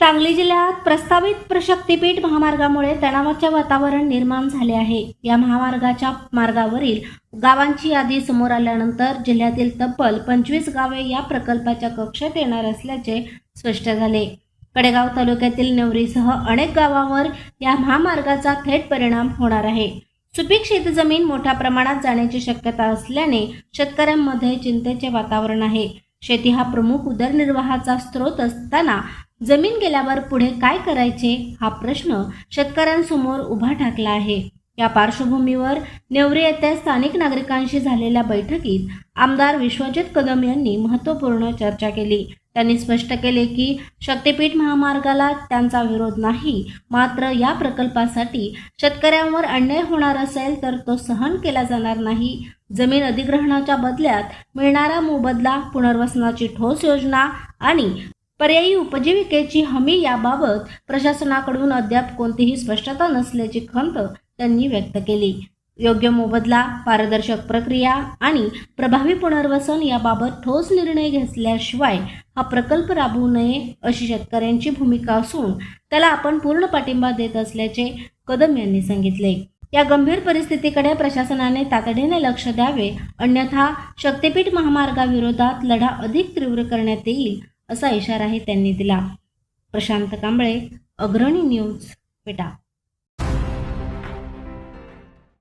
सांगली जिल्ह्यात प्रस्तावित शक्तीपीठ महामार्गामुळे तणावाचे वातावरण निर्माण झाले आहे। या महामार्गाच्या मार्गावरील गावांची यादी समोर आल्यानंतर जिल्ह्यातील तब्बल 25 गावे या प्रकल्पाच्या कक्षेत येणार असल्याचे स्पष्ट झाले। कडेगाव तालुक्यातील नेवरीसह अनेक गावांवर या महामार्गाचा थेट परिणाम होणार आहे। सुपीक शेतजमीन मोठ्या प्रमाणात जाण्याची शक्यता असल्याने शेतकऱ्यांमध्ये चिंतेचे वातावरण आहे। शेती हा प्रमुख उदरनिर्वाहाचा स्रोत असताना जमीन गेल्यावर पुढे काय करायचे हा प्रश्न शेतकऱ्यांसमोर उभा ठाकला आहे। या पार्श्वभूमीवर नेवरी येथे स्थानिक नागरिकांशी झालेल्या बैठकीत आमदार विश्वजित कदम यांनी महत्त्वपूर्ण चर्चा केली। त्यांनी स्पष्ट केले की शक्तीपीठ महामार्गाला त्यांचा विरोध नाही, मात्र या प्रकल्पासाठी शेतकऱ्यांवर अन्याय होणार असेल तर तो सहन केला जाणार नाही। जमीन अधिग्रहणाच्या बदल्यात मिळणारा मोबदला, पुनर्वसनाची ठोस योजना आणि पर्यायी उपजीविकेची हमी याबाबत प्रशासनाकडून अद्याप कोणतीही स्पष्टता नसल्याची खंत त्यांनी व्यक्त केली। योग्य मोबदला, पारदर्शक प्रक्रिया आणि प्रभावी पुनर्वसन याबाबत ठोस निर्णय घेतल्याशिवाय हा प्रकल्प राबवू नये अशी शेतकऱ्यांची भूमिका असून त्याला आपण पूर्ण पाठिंबा देत असल्याचे कदम यांनी सांगितले। या गंभीर परिस्थितीकडे प्रशासनाने तातडीने लक्ष द्यावे, अन्यथा शक्तीपीठ महामार्गाविरोधात लढा अधिक तीव्र करण्यात येईल असा इशाराही त्यांनी दिला। प्रशांत कांबळे, अग्रणी न्यूज, पेटा।